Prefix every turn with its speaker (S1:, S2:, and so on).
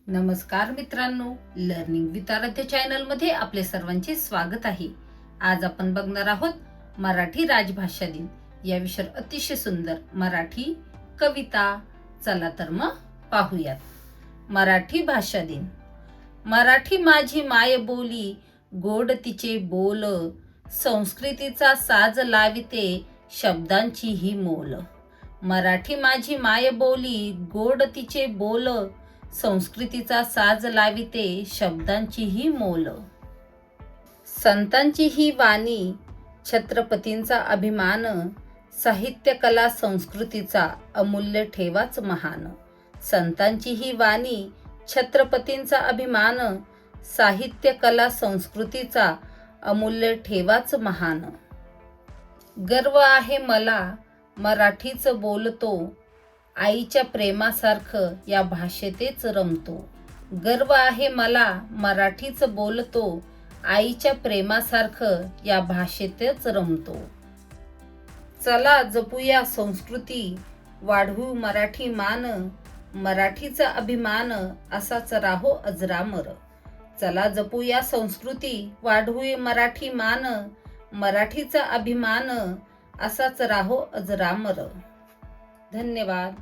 S1: नमस्कार मित्रांनो, learning with आराध्य चॅनल मध्ये आपले सर्वांचे स्वागत आहे. आज आपण बघणार आहोत मराठी राजभाषा दिन या विषयावर अतिशय सुंदर मराठी कविता. चला तर मग पाहूयात. मराठी भाषा दिन. मराठी माझी माय बोली, गोड तिचे बोल, संस्कृतीचा साज लाविते, शब्दांची ही मोल. मराठी माझी माय बोली, गोड तिचे बोल, संस्कृतीचा साज लाविते, शब्दांची ही मोल. संतांची ही वाणी, छत्रपतींचा अभिमान, साहित्य कला संस्कृतीचा अमूल्य ठेवाच महान. संतांची ही वाणी, छत्रपतींचा अभिमान, साहित्य कला संस्कृतीचा अमूल्य ठेवाच महान. गर्व आहे मला मराठीच बोलतो, आईच्या प्रेमासारखं या भाषेतेच रमतो. गर्व आहे मला मराठीच बोलतो, आईच्या प्रेमासारखं या भाषेतेच रमतो. चला जपूया संस्कृती, वाढवू मराठी मान, मराठीचा अभिमान असाच राहो अजरामर. चला जपूया संस्कृती, वाढवू मराठी मान, मराठीचा अभिमान असाच राहो अजरामर. धन्यवाद.